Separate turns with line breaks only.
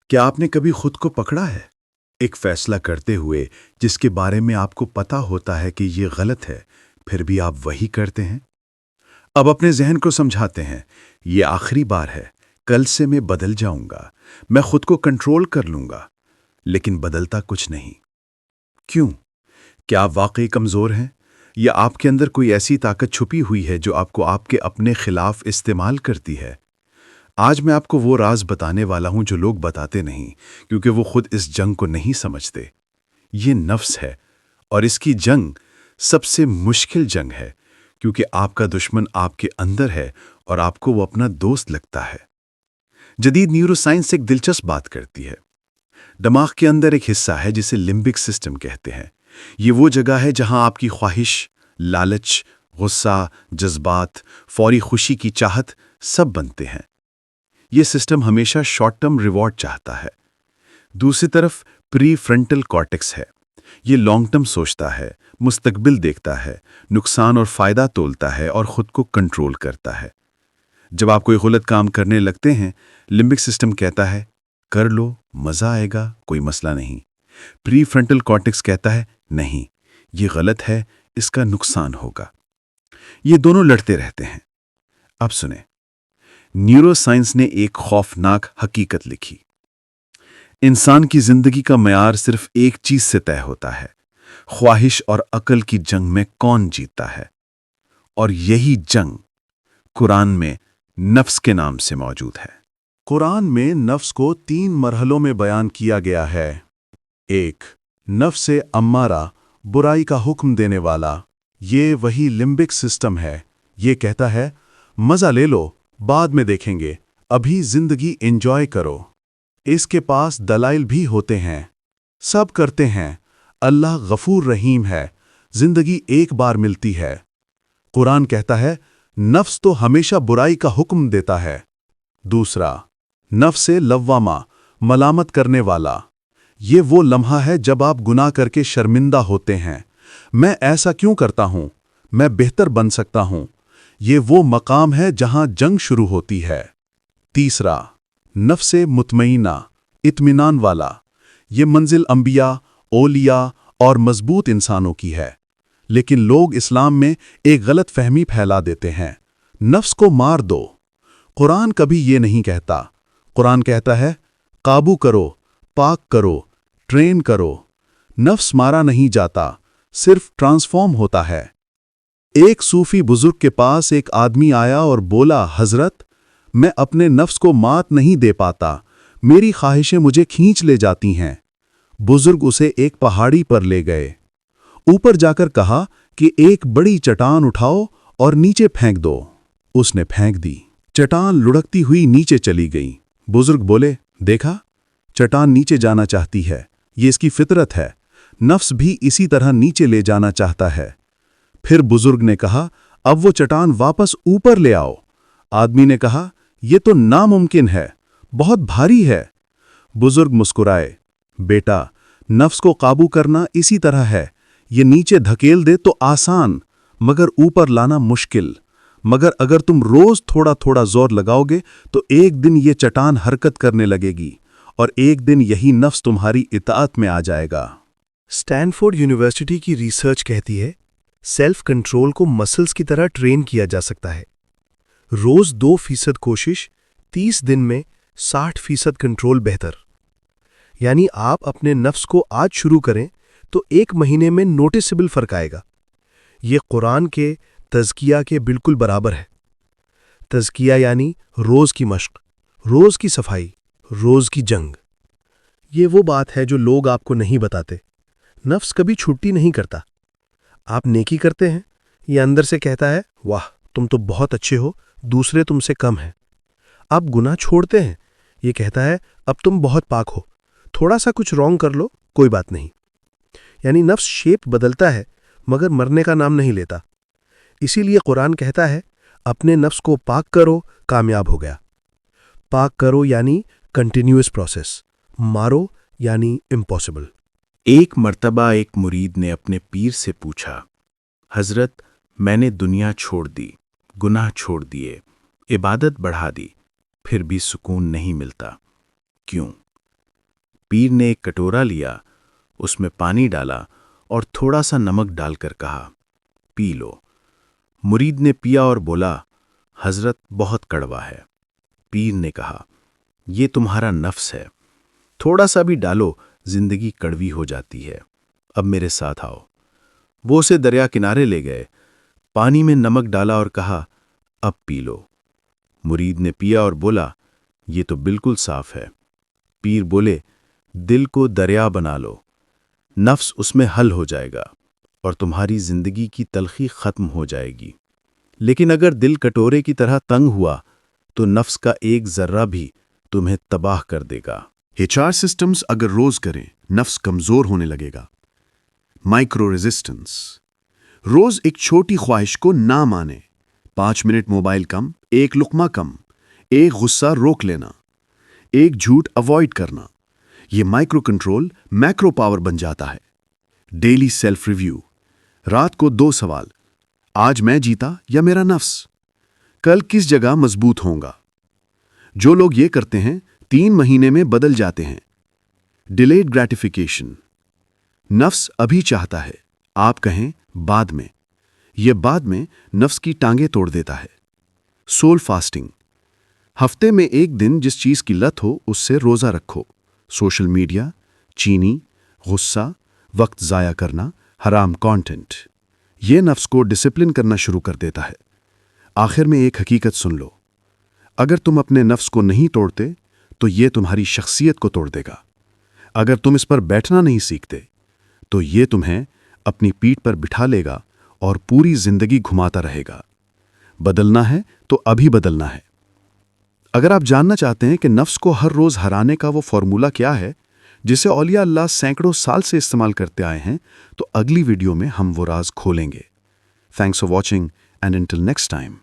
کیا آپ نے کبھی خود کو پکڑا ہے ایک فیصلہ کرتے ہوئے جس کے بارے میں آپ کو پتا ہوتا ہے کہ یہ غلط ہے، پھر بھی آپ وہی کرتے ہیں؟ اب اپنے ذہن کو سمجھاتے ہیں، یہ آخری بار ہے، کل سے میں بدل جاؤں گا، میں خود کو کنٹرول کر لوں گا۔ لیکن بدلتا کچھ نہیں۔ کیوں؟ کیا آپ واقعی کمزور ہیں؟ یا آپ کے اندر کوئی ایسی طاقت چھپی ہوئی ہے جو آپ کو آپ کے اپنے خلاف استعمال کرتی ہے؟ آج میں آپ کو وہ راز بتانے والا ہوں جو لوگ بتاتے نہیں، کیونکہ وہ خود اس جنگ کو نہیں سمجھتے۔ یہ نفس ہے، اور اس کی جنگ سب سے مشکل جنگ ہے، کیونکہ آپ کا دشمن آپ کے اندر ہے اور آپ کو وہ اپنا دوست لگتا ہے۔ جدید نیورو سائنس ایک دلچسپ بات کرتی ہے۔ دماغ کے اندر ایک حصہ ہے جسے لمبک سسٹم کہتے ہیں۔ یہ وہ جگہ ہے جہاں آپ کی خواہش، لالچ، غصہ، جذبات، فوری خوشی کی چاہت سب بنتے ہیں۔ یہ سسٹم ہمیشہ شارٹ ٹرم ریوارڈ چاہتا ہے۔ دوسری طرف پری فرنٹل کارٹیکس ہے۔ یہ لانگ ٹرم سوچتا ہے، مستقبل دیکھتا ہے، نقصان اور فائدہ تولتا ہے اور خود کو کنٹرول کرتا ہے۔ جب آپ کوئی غلط کام کرنے لگتے ہیں، لمبک سسٹم کہتا ہے کر لو، مزہ آئے گا، کوئی مسئلہ نہیں۔ پری فرنٹل کارٹیکس کہتا ہے نہیں، یہ غلط ہے، اس کا نقصان ہوگا۔ یہ دونوں لڑتے رہتے ہیں۔ اب سنیں، نیورو سائنس نے ایک خوفناک حقیقت لکھی۔ انسان کی زندگی کا معیار صرف ایک چیز سے طے ہوتا ہے، خواہش اور عقل کی جنگ میں کون جیتتا ہے۔ اور یہی جنگ قرآن میں نفس کے نام سے موجود ہے۔
قرآن میں نفس کو 3 مرحلوں میں بیان کیا گیا ہے۔ 1. نفس امارہ، برائی کا حکم دینے والا۔ یہ وہی لمبک سسٹم ہے۔ یہ کہتا ہے مزہ لے لو، بعد میں دیکھیں گے، ابھی زندگی انجوائے کرو۔ اس کے پاس دلائل بھی ہوتے ہیں، سب کرتے ہیں، اللہ غفور رحیم ہے، زندگی ایک بار ملتی ہے۔ قرآن کہتا ہے نفس تو ہمیشہ برائی کا حکم دیتا ہے۔ دوسرا، نفس لوامہ، ملامت کرنے والا۔ یہ وہ لمحہ ہے جب آپ گناہ کر کے شرمندہ ہوتے ہیں، میں ایسا کیوں کرتا ہوں، میں بہتر بن سکتا ہوں۔ یہ وہ مقام ہے جہاں جنگ شروع ہوتی ہے۔ تیسرا، نفس مطمئنہ، اطمینان والا۔ یہ منزل انبیاء، اولیاء اور مضبوط انسانوں کی ہے۔ لیکن لوگ اسلام میں ایک غلط فہمی پھیلا دیتے ہیں، نفس کو مار دو۔ قرآن کبھی یہ نہیں کہتا۔ قرآن کہتا ہے قابو کرو، پاک کرو، ٹرین کرو۔ نفس مارا نہیں جاتا، صرف ٹرانسفارم ہوتا ہے۔ ایک صوفی بزرگ کے پاس ایک آدمی آیا اور بولا حضرت، میں اپنے نفس کو مات نہیں دے پاتا، میری خواہشیں مجھے کھینچ لے جاتی ہیں۔ بزرگ اسے ایک پہاڑی پر لے گئے، اوپر جا کر کہا کہ ایک بڑی چٹان اٹھاؤ اور نیچے پھینک دو۔ اس نے پھینک دی، چٹان لڑکتی ہوئی نیچے چلی گئی۔ بزرگ بولے دیکھا، چٹان نیچے جانا چاہتی ہے، یہ اس کی فطرت ہے، نفس بھی اسی طرح نیچے لے جانا چاہتا ہے۔ پھر بزرگ نے کہا اب وہ چٹان واپس اوپر لے آؤ۔ آدمی نے کہا یہ تو ناممکن ہے، بہت بھاری ہے۔ بزرگ مسکرائے، بیٹا، نفس کو قابو کرنا اسی طرح ہے، یہ نیچے دھکیل دے تو آسان، مگر اوپر لانا مشکل۔ مگر اگر تم روز تھوڑا تھوڑا زور لگاؤ گے تو ایک دن یہ چٹان حرکت کرنے لگے گی، اور ایک دن یہی نفس تمہاری اطاعت میں آ جائے گا۔
اسٹینفورڈ یونیورسٹی کی ریسرچ کہتی ہے سیلف کنٹرول کو مسلز کی طرح ٹرین کیا جا سکتا ہے۔ روز 2% کوشش، 30 دن میں 60% کنٹرول بہتر۔ یعنی آپ اپنے نفس کو آج شروع کریں تو 1 مہینے میں نوٹسبل فرق آئے گا۔ یہ قرآن کے تزکیہ کے بالکل برابر ہے۔ تزکیہ یعنی روز کی مشق، روز کی صفائی، روز کی جنگ۔ یہ وہ بات ہے جو لوگ آپ کو نہیں بتاتے۔ نفس کبھی چھٹی نہیں کرتا۔ آپ نیکی کرتے ہیں، یہ اندر سے کہتا ہے واہ تم تو بہت اچھے ہو، دوسرے تم سے کم ہیں۔ آپ گناہ چھوڑتے ہیں، یہ کہتا ہے اب تم بہت پاک ہو، تھوڑا سا کچھ رونگ کر لو، کوئی بات نہیں۔ یعنی نفس شیپ بدلتا ہے مگر مرنے کا نام نہیں لیتا۔ اسی لیے قرآن کہتا ہے اپنے نفس کو پاک کرو، کامیاب ہو گیا۔ پاک کرو یعنی کنٹینیوس پروسیس، مارو یعنی امپاسبل۔
ایک مرتبہ ایک مرید نے اپنے پیر سے پوچھا حضرت، میں نے دنیا چھوڑ دی، گناہ چھوڑ دیے، عبادت بڑھا دی، پھر بھی سکون نہیں ملتا، کیوں؟ پیر نے ایک کٹورا لیا، اس میں پانی ڈالا اور تھوڑا سا نمک ڈال کر کہا، پی لو۔ مرید نے پیا اور بولا، حضرت بہت کڑوا ہے۔ پیر نے کہا، یہ تمہارا نفس ہے، تھوڑا سا بھی ڈالو زندگی کڑوی ہو جاتی ہے، اب میرے ساتھ آؤ۔ وہ اسے دریا کنارے لے گئے، پانی میں نمک ڈالا اور کہا، اب پی لو۔ مرید نے پیا اور بولا، یہ تو بالکل صاف ہے۔ پیر بولے، دل کو دریا بنا لو، نفس اس میں حل ہو جائے گا اور تمہاری زندگی کی تلخی ختم ہو جائے گی۔ لیکن اگر دل کٹورے کی طرح تنگ ہوا تو نفس کا ایک ذرہ بھی تمہیں تباہ کر دے گا۔
یہ 4 سسٹمز اگر روز کریں نفس کمزور ہونے لگے گا۔ مائکرو ریزسٹنس، روز ایک چھوٹی خواہش کو نہ مانے، 5 منٹ موبائل کم، 1 لقمہ کم، 1 غصہ روک لینا، 1 جھوٹ اوائڈ کرنا۔ یہ مائکرو کنٹرول میکرو پاور بن جاتا ہے۔ ڈیلی سیلف ریویو، رات کو 2 سوال، آج میں جیتا یا میرا نفس؟ کل کس جگہ مضبوط ہوں گا؟ جو لوگ یہ کرتے ہیں 3 مہینے میں بدل جاتے ہیں۔ ڈیلیڈ گریٹیفیکیشن، نفس ابھی چاہتا ہے، آپ کہیں بعد میں، یہ بعد میں نفس کی ٹانگیں توڑ دیتا ہے۔ سول فاسٹنگ، ہفتے میں 1 دن جس چیز کی لت ہو اس سے روزہ رکھو۔ سوشل میڈیا، چینی، غصہ، وقت ضائع کرنا، حرام کانٹینٹ، یہ نفس کو ڈسپلن کرنا شروع کر دیتا ہے۔ آخر میں ایک حقیقت سن لو، اگر تم اپنے نفس کو نہیں توڑتے تو یہ تمہاری شخصیت کو توڑ دے گا۔ اگر تم اس پر بیٹھنا نہیں سیکھتے تو یہ تمہیں اپنی پیٹھ پر بٹھا لے گا اور پوری زندگی گھماتا رہے گا۔ بدلنا ہے تو ابھی بدلنا ہے۔ اگر آپ جاننا چاہتے ہیں کہ نفس کو ہر روز ہرانے کا وہ فارمولا کیا ہے جسے اولیاء اللہ سینکڑوں سال سے استعمال کرتے آئے ہیں، تو اگلی ویڈیو میں ہم وہ راز کھولیں گے۔ Thanks for watching and until next time.